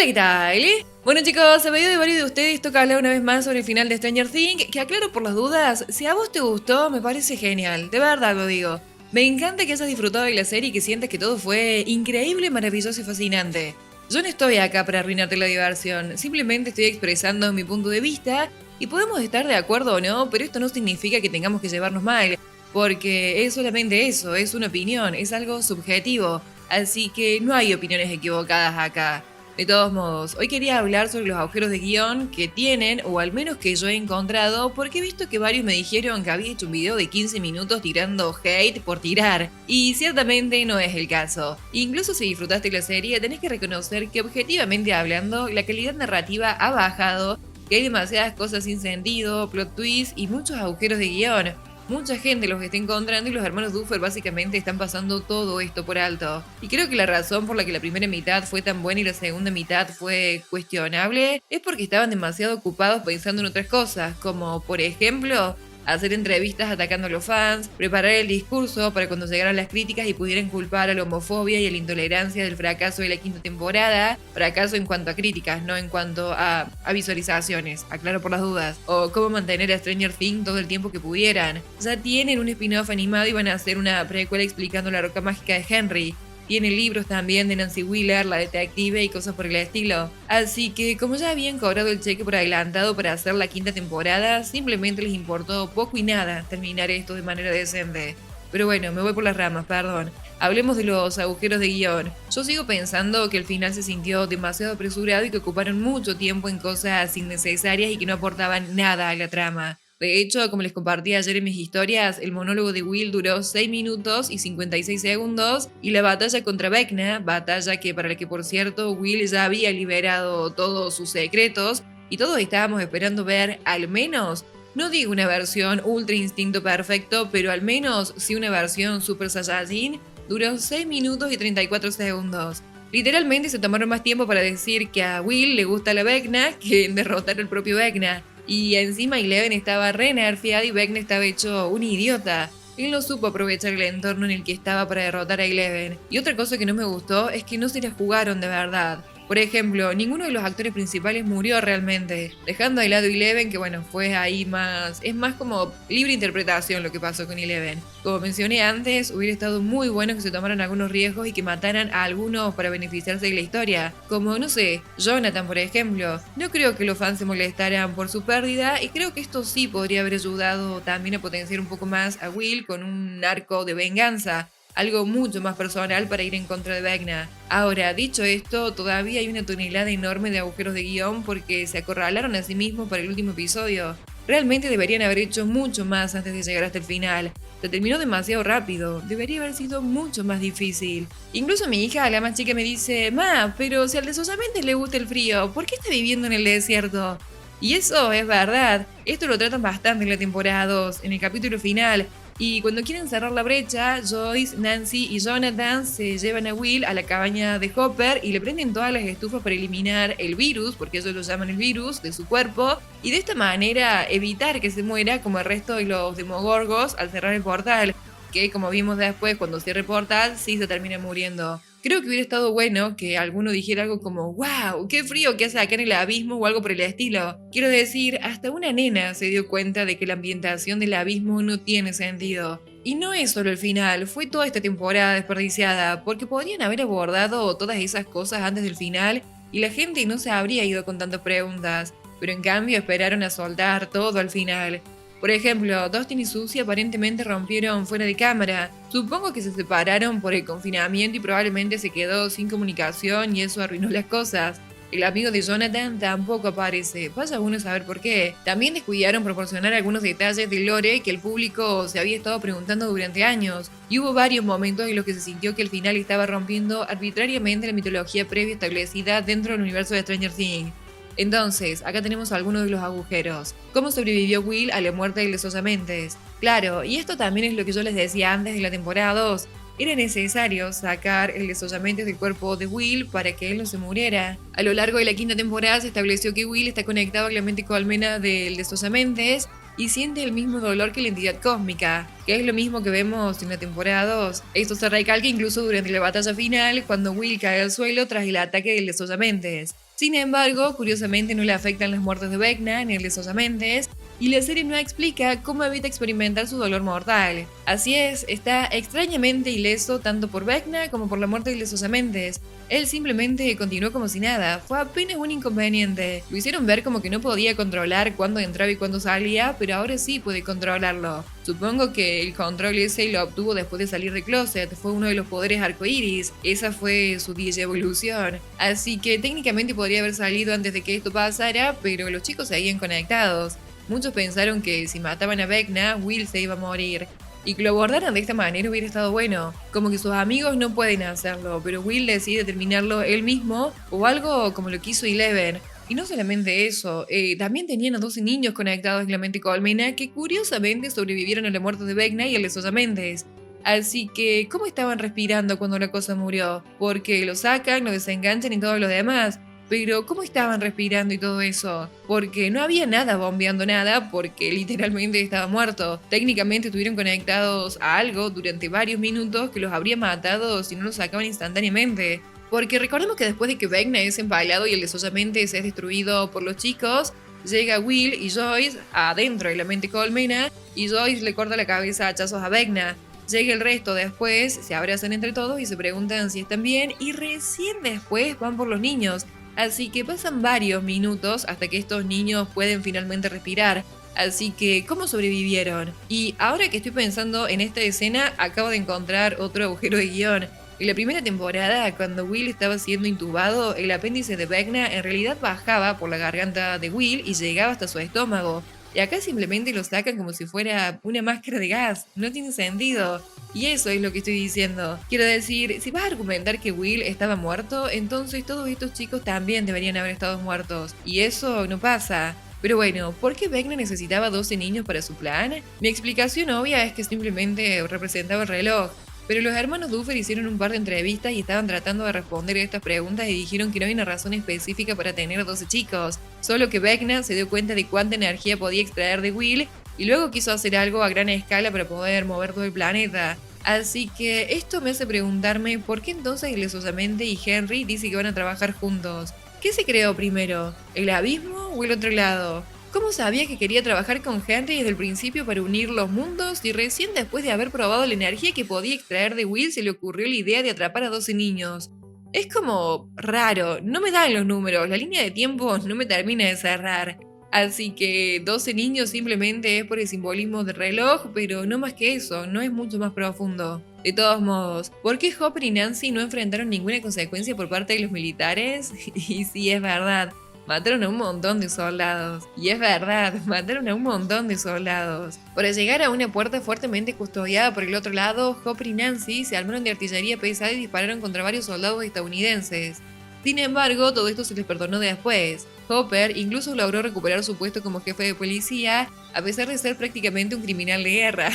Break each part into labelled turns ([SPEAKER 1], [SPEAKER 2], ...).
[SPEAKER 1] Hola, ¿qué tal? Bueno, chicos, a pedido de varios de ustedes toca hablar una vez más sobre el final de Stranger Things, que aclaro por las dudas, si a vos te gustó, me parece genial, de verdad lo digo. Me encanta que hayas disfrutado de la serie y que sientas que todo fue increíble, maravilloso y fascinante. Yo no estoy acá para arruinarte la diversión, simplemente estoy expresando mi punto de vista y podemos estar de acuerdo o no, pero esto no significa que tengamos que llevarnos mal, porque es solamente eso, es una opinión, es algo subjetivo, así que no hay opiniones equivocadas acá. De todos modos, hoy quería hablar sobre los agujeros de guión que tienen, o al menos que yo he encontrado, porque he visto que varios me dijeron que había hecho un video de 15 minutos tirando hate por tirar, y ciertamente no es el caso. Incluso si disfrutaste la serie, tenés que reconocer que objetivamente hablando, la calidad narrativa ha bajado, que hay demasiadas cosas sin sentido, plot twists y muchos agujeros de guión. Mucha gente los está encontrando y los hermanos Duffer básicamente están pasando todo esto por alto. Y creo que la razón por la que la primera mitad fue tan buena y la segunda mitad fue cuestionable es porque estaban demasiado ocupados pensando en otras cosas, como por ejemplo hacer entrevistas atacando a los fans, preparar el discurso para cuando llegaran las críticas y pudieran culpar a la homofobia y a la intolerancia del fracaso de la quinta temporada, fracaso en cuanto a críticas, no en cuanto a visualizaciones, aclaro por las dudas, o cómo mantener a Stranger Things todo el tiempo que pudieran. Ya tienen un spin-off animado y van a hacer una precuela explicando la roca mágica de Henry. Tiene libros también de Nancy Wheeler, la detective y cosas por el estilo. Así que como ya habían cobrado el cheque por adelantado para hacer la quinta temporada, simplemente les importó poco y nada terminar esto de manera decente. Pero bueno, me voy por las ramas, perdón. Hablemos de los agujeros de guión. Yo sigo pensando que el final se sintió demasiado apresurado y que ocuparon mucho tiempo en cosas innecesarias y que no aportaban nada a la trama. De hecho, como les compartí ayer en mis historias, el monólogo de Will duró 6 minutos y 56 segundos y la batalla contra Vecna, batalla que para la que por cierto Will ya había liberado todos sus secretos y todos estábamos esperando ver al menos, no digo una versión ultra instinto perfecto, pero al menos sí una versión super saiyajin, duró 6 minutos y 34 segundos. Literalmente se tomaron más tiempo para decir que a Will le gusta la Vecna que en derrotar al propio Vecna. Y encima Eleven estaba re nerfeada y Vecna estaba hecho un idiota. Él no supo aprovechar el entorno en el que estaba para derrotar a Eleven. Y otra cosa que no me gustó es que no se la jugaron de verdad. Por ejemplo, ninguno de los actores principales murió realmente, dejando de lado Eleven, que bueno, fue ahí más... Es más como libre interpretación lo que pasó con Eleven. Como mencioné antes, hubiera estado muy bueno que se tomaran algunos riesgos y que mataran a algunos para beneficiarse de la historia. Como, no sé, Jonathan por ejemplo. No creo que los fans se molestaran por su pérdida y creo que esto sí podría haber ayudado también a potenciar un poco más a Will con un arco de venganza. Algo mucho más personal para ir en contra de Vecna. Ahora, dicho esto, todavía hay una tonelada enorme de agujeros de guión porque se acorralaron a sí mismos para el último episodio. Realmente deberían haber hecho mucho más antes de llegar hasta el final. Se terminó demasiado rápido, debería haber sido mucho más difícil. Incluso mi hija, la más chica, me dice: "Ma, pero si al desollamento le gusta el frío, ¿por qué está viviendo en el desierto?". Y eso es verdad, esto lo tratan bastante en la temporada 2, en el capítulo final. Y cuando quieren cerrar la brecha, Joyce, Nancy y Jonathan se llevan a Will a la cabaña de Hopper y le prenden todas las estufas para eliminar el virus, porque ellos lo llaman el virus, de su cuerpo, y de esta manera evitar que se muera como el resto de los demogorgos al cerrar el portal, que como vimos después cuando cierra el portal, sí se termina muriendo. Creo que hubiera estado bueno que alguno dijera algo como: "¡Wow! ¡Qué frío que hace acá en el abismo!" o algo por el estilo. Quiero decir, hasta una nena se dio cuenta de que la ambientación del abismo no tiene sentido. Y no es solo el final, fue toda esta temporada desperdiciada, porque podrían haber abordado todas esas cosas antes del final y la gente no se habría ido con tantas preguntas. Pero en cambio esperaron a soltar todo al final. Por ejemplo, Dustin y Susie aparentemente rompieron fuera de cámara. Supongo que se separaron por el confinamiento y probablemente se quedó sin comunicación y eso arruinó las cosas. El amigo de Jonathan tampoco aparece, vaya uno a saber por qué. También descuidaron proporcionar algunos detalles de lore que el público se había estado preguntando durante años. Y hubo varios momentos en los que se sintió que el final estaba rompiendo arbitrariamente la mitología previa establecida dentro del universo de Stranger Things. Entonces, acá tenemos algunos de los agujeros. ¿Cómo sobrevivió Will a la muerte de los osamentes? Claro, y esto también es lo que yo les decía antes de la temporada 2. Era necesario sacar el desollamiento del cuerpo de Will para que él no se muriera. A lo largo de la quinta temporada se estableció que Will está conectado a la mente colmena del desosamentes y siente el mismo dolor que la entidad cósmica, que es lo mismo que vemos en la temporada 2. Esto se recalca incluso durante la batalla final, cuando Will cae al suelo tras el ataque del Desollamentes. Sin embargo, curiosamente no le afectan las muertes de Vecna ni el Desollamentes, y la serie no explica cómo evita experimentar su dolor mortal. Así es, está extrañamente ileso tanto por Vecna como por la muerte de Desollamentes. Él simplemente continuó como si nada, fue apenas un inconveniente. Lo hicieron ver como que no podía controlar cuándo entraba y cuándo salía, pero ahora sí puede controlarlo. Supongo que el control ese lo obtuvo después de salir de closet, fue uno de los poderes arcoíris, esa fue su evolución. Así que técnicamente podría haber salido antes de que esto pasara, pero los chicos seguían conectados. Muchos pensaron que si mataban a Vecna, Will se iba a morir. Y que lo abordaran de esta manera hubiera estado bueno. Como que sus amigos no pueden hacerlo, pero Will decide terminarlo él mismo, o algo como lo quiso Eleven. Y no solamente eso, también tenían a 12 niños conectados en la mente colmena que curiosamente sobrevivieron a la muerte de Vecna y a Desollamentes. Así que, ¿cómo estaban respirando cuando la cosa murió? Porque lo sacan, lo desenganchan y todo lo demás. Pero, ¿cómo estaban respirando y todo eso? Porque no había nada bombeando nada, porque literalmente estaba muerto. Técnicamente estuvieron conectados a algo durante varios minutos que los habría matado si no los sacaban instantáneamente. Porque recordemos que después de que Vecna es empalado y el Desollamentes es destruido por los chicos, llega Will y Joyce adentro de la mente colmena y Joyce le corta la cabeza a hachazos a Vecna. Llega el resto después, se abrazan entre todos y se preguntan si están bien y recién después van por los niños. Así que pasan varios minutos hasta que estos niños pueden finalmente respirar. Así que, ¿cómo sobrevivieron? Y ahora que estoy pensando en esta escena, acabo de encontrar otro agujero de guión. En la primera temporada, cuando Will estaba siendo intubado, el apéndice de Vecna en realidad bajaba por la garganta de Will y llegaba hasta su estómago. Y acá simplemente lo sacan como si fuera una máscara de gas. No tiene sentido. Y eso es lo que estoy diciendo. Quiero decir, si vas a argumentar que Will estaba muerto, entonces todos estos chicos también deberían haber estado muertos. Y eso no pasa. Pero bueno, ¿por qué Vecna necesitaba 12 niños para su plan? Mi explicación obvia es que simplemente representaba el reloj. Pero los hermanos Duffer hicieron un par de entrevistas y estaban tratando de responder a estas preguntas y dijeron que no hay una razón específica para tener 12 chicos. Solo que Vecna se dio cuenta de cuánta energía podía extraer de Will y luego quiso hacer algo a gran escala para poder mover todo el planeta. Así que esto me hace preguntarme por qué entonces Desollamentes y Henry dicen que van a trabajar juntos. ¿Qué se creó primero? ¿El abismo o el otro lado? ¿Cómo sabía que quería trabajar con Henry desde el principio para unir los mundos y recién después de haber probado la energía que podía extraer de Will se le ocurrió la idea de atrapar a 12 niños? Es como raro, no me dan los números, la línea de tiempo no me termina de cerrar. Así que 12 niños simplemente es por el simbolismo del reloj, pero no más que eso, no es mucho más profundo. De todos modos, ¿por qué Hopper y Nancy no enfrentaron ninguna consecuencia por parte de los militares? Y sí, es verdad. Mataron a un montón de soldados. Y es verdad, mataron a un montón de soldados. Para llegar a una puerta fuertemente custodiada por el otro lado, Hopper y Nancy se armaron de artillería pesada y dispararon contra varios soldados estadounidenses. Sin embargo, todo esto se les perdonó después. Hopper incluso logró recuperar su puesto como jefe de policía, a pesar de ser prácticamente un criminal de guerra.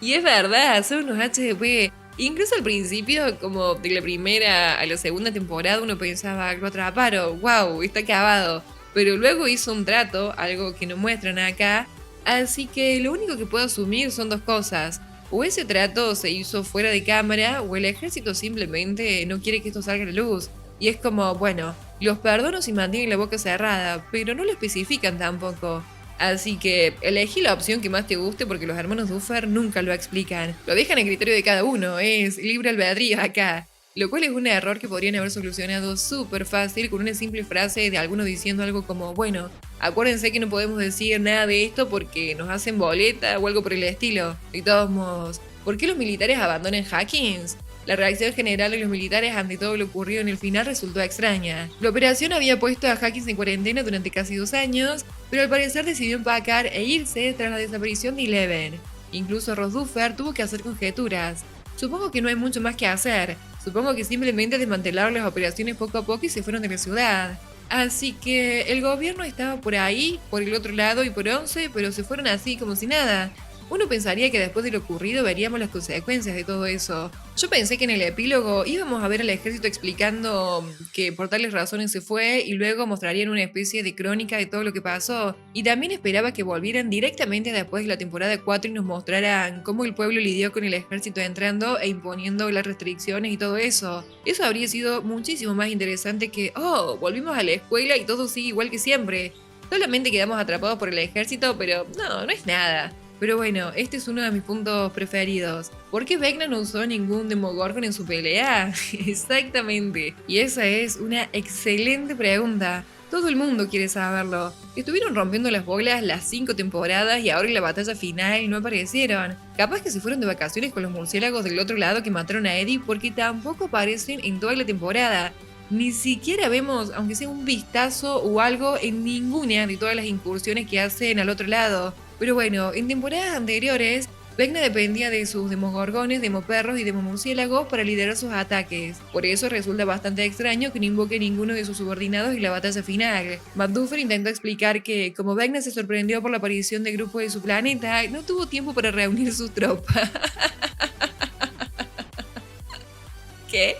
[SPEAKER 1] Y es verdad, son unos HDP. Incluso al principio, como de la primera a la segunda temporada, uno pensaba, lo atraparon, wow, está acabado. Pero luego hizo un trato, algo que no muestran acá, así que lo único que puedo asumir son dos cosas. O ese trato se hizo fuera de cámara, o el ejército simplemente no quiere que esto salga a la luz. Y es como, bueno, los perdono si mantienen la boca cerrada, pero no lo especifican tampoco. Así que elegí la opción que más te guste porque los hermanos Duffer nunca lo explican. Lo dejan a criterio de cada uno, es libre albedrío acá. Lo cual es un error que podrían haber solucionado súper fácil con una simple frase de alguno diciendo algo como, bueno, acuérdense que no podemos decir nada de esto porque nos hacen boleta o algo por el estilo. De todos modos, ¿por qué los militares abandonan Hawkins? La reacción general de los militares ante todo lo ocurrido en el final resultó extraña. La operación había puesto a Hawkins en cuarentena durante casi 2 años, pero al parecer decidió empacar e irse tras la desaparición de Eleven. Incluso Ross Duffer tuvo que hacer conjeturas. Supongo que no hay mucho más que hacer. Supongo que simplemente desmantelaron las operaciones poco a poco y se fueron de la ciudad. Así que el gobierno estaba por ahí, por el otro lado y por 11, pero se fueron así como si nada. Uno pensaría que después de lo ocurrido veríamos las consecuencias de todo eso. Yo pensé que en el epílogo íbamos a ver al ejército explicando que por tales razones se fue y luego mostrarían una especie de crónica de todo lo que pasó. Y también esperaba que volvieran directamente después de la temporada 4 y nos mostraran cómo el pueblo lidió con el ejército entrando e imponiendo las restricciones y todo eso. Eso habría sido muchísimo más interesante que, oh, volvimos a la escuela y todo sigue igual que siempre. Solamente quedamos atrapados por el ejército, pero no es nada. Pero bueno, este es uno de mis puntos preferidos. ¿Por qué Vecna no usó ningún Demogorgon en su pelea? Exactamente. Y esa es una excelente pregunta. Todo el mundo quiere saberlo. Estuvieron rompiendo las bolas las 5 temporadas y ahora en la batalla final no aparecieron. Capaz que se fueron de vacaciones con los murciélagos del otro lado que mataron a Eddie porque tampoco aparecen en toda la temporada. Ni siquiera vemos, aunque sea un vistazo o algo, en ninguna de todas las incursiones que hacen al otro lado. Pero bueno, en temporadas anteriores, Vecna dependía de sus demogorgones, demoperros y demomurciélagos para liderar sus ataques. Por eso resulta bastante extraño que no invoque ninguno de sus subordinados en la batalla final. Matt Duffer intentó explicar que, como Vecna se sorprendió por la aparición de grupos de su planeta, no tuvo tiempo para reunir sus tropas. ¿Qué?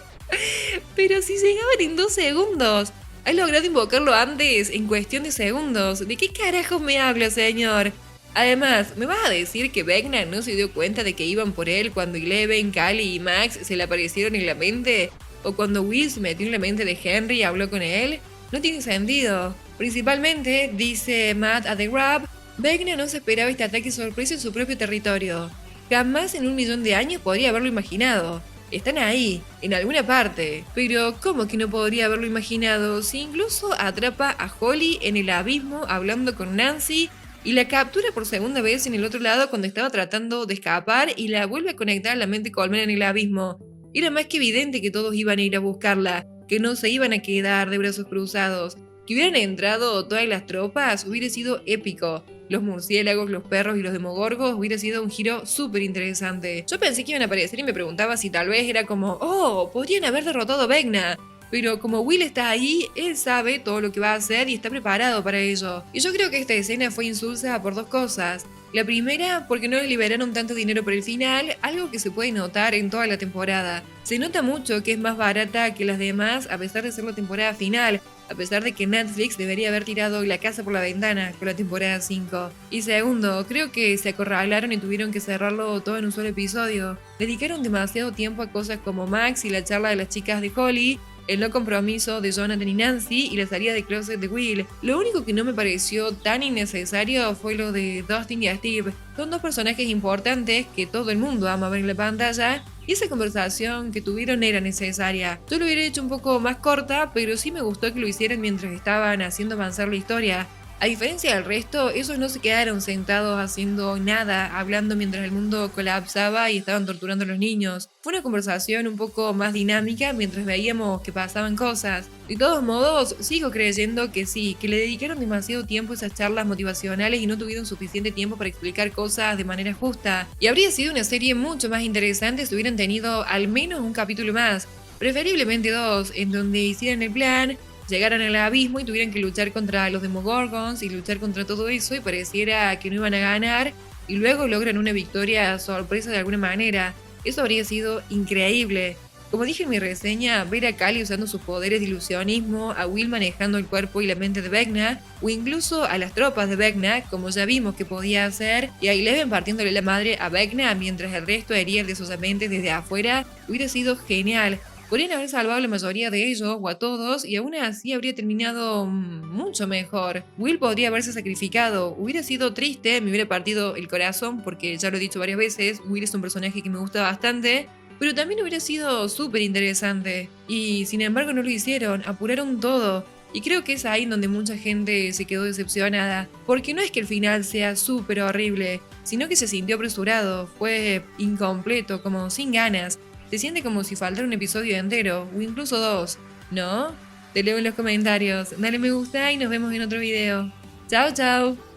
[SPEAKER 1] Pero si llegaban en 2 segundos. Has logrado invocarlo antes, en cuestión de segundos. ¿De qué carajo me habla, señor? Además, ¿me vas a decir que Vecna no se dio cuenta de que iban por él cuando Eleven, Callie y Max se le aparecieron en la mente? ¿O cuando Will se metió en la mente de Henry y habló con él? No tiene sentido. Principalmente, dice Matt a The Grab, Vecna no se esperaba este ataque sorpresa en su propio territorio. Jamás en 1.000.000 de años podría haberlo imaginado. Están ahí, en alguna parte. Pero, ¿cómo que no podría haberlo imaginado si incluso atrapa a Holly en el abismo hablando con Nancy y la captura por segunda vez en el otro lado cuando estaba tratando de escapar y la vuelve a conectar a la mente colmena en el abismo? Era más que evidente que todos iban a ir a buscarla, que no se iban a quedar de brazos cruzados. Que hubieran entrado todas las tropas hubiera sido épico. Los murciélagos, los perros y los demogorgos hubiera sido un giro súper interesante. Yo pensé que iban a aparecer y me preguntaba si tal vez era como, oh, podrían haber derrotado a Vecna. Pero como Will está ahí, él sabe todo lo que va a hacer y está preparado para ello. Y yo creo que esta escena fue insulsa por 2 cosas. La primera, porque no le liberaron tanto dinero por el final, algo que se puede notar en toda la temporada. Se nota mucho que es más barata que las demás a pesar de ser la temporada final, a pesar de que Netflix debería haber tirado la casa por la ventana con la temporada 5. Y segundo, creo que se acorralaron y tuvieron que cerrarlo todo en un solo episodio. Dedicaron demasiado tiempo a cosas como Max y la charla de las chicas de Holly, el no compromiso de Jonathan y Nancy y la salida de closet de Will. Lo único que no me pareció tan innecesario fue lo de Dustin y Steve. Son 2 personajes importantes que todo el mundo ama ver en la pantalla y esa conversación que tuvieron era necesaria. Yo lo hubiera hecho un poco más corta, pero sí me gustó que lo hicieran mientras estaban haciendo avanzar la historia. A diferencia del resto, esos no se quedaron sentados haciendo nada, hablando mientras el mundo colapsaba y estaban torturando a los niños. Fue una conversación un poco más dinámica mientras veíamos que pasaban cosas. De todos modos, sigo creyendo que sí, que le dedicaron demasiado tiempo a esas charlas motivacionales y no tuvieron suficiente tiempo para explicar cosas de manera justa. Y habría sido una serie mucho más interesante si hubieran tenido al menos un capítulo más, preferiblemente 2, en donde hicieran el plan, llegaran al abismo y tuvieran que luchar contra los Demogorgons y luchar contra todo eso y pareciera que no iban a ganar y luego logran una victoria sorpresa de alguna manera. Eso habría sido increíble. Como dije en mi reseña, ver a Callie usando sus poderes de ilusionismo, a Will manejando el cuerpo y la mente de Vecna, o incluso a las tropas de Vecna, como ya vimos que podía hacer, y a Eleven partiéndole la madre a Vecna mientras el resto hería desusamente desde afuera, hubiera sido genial. Podrían haber salvado la mayoría de ellos o a todos y aún así habría terminado mucho mejor. Will podría haberse sacrificado. Hubiera sido triste, me hubiera partido el corazón porque ya lo he dicho varias veces, Will es un personaje que me gusta bastante, pero también hubiera sido súper interesante. Y sin embargo no lo hicieron, apuraron todo. Y creo que es ahí donde mucha gente se quedó decepcionada, porque no es que el final sea súper horrible, sino que se sintió apresurado, fue incompleto, como sin ganas. Se siente como si faltara un episodio entero, o incluso 2, ¿no? Te leo en los comentarios, dale me gusta y nos vemos en otro video. Chao, chao.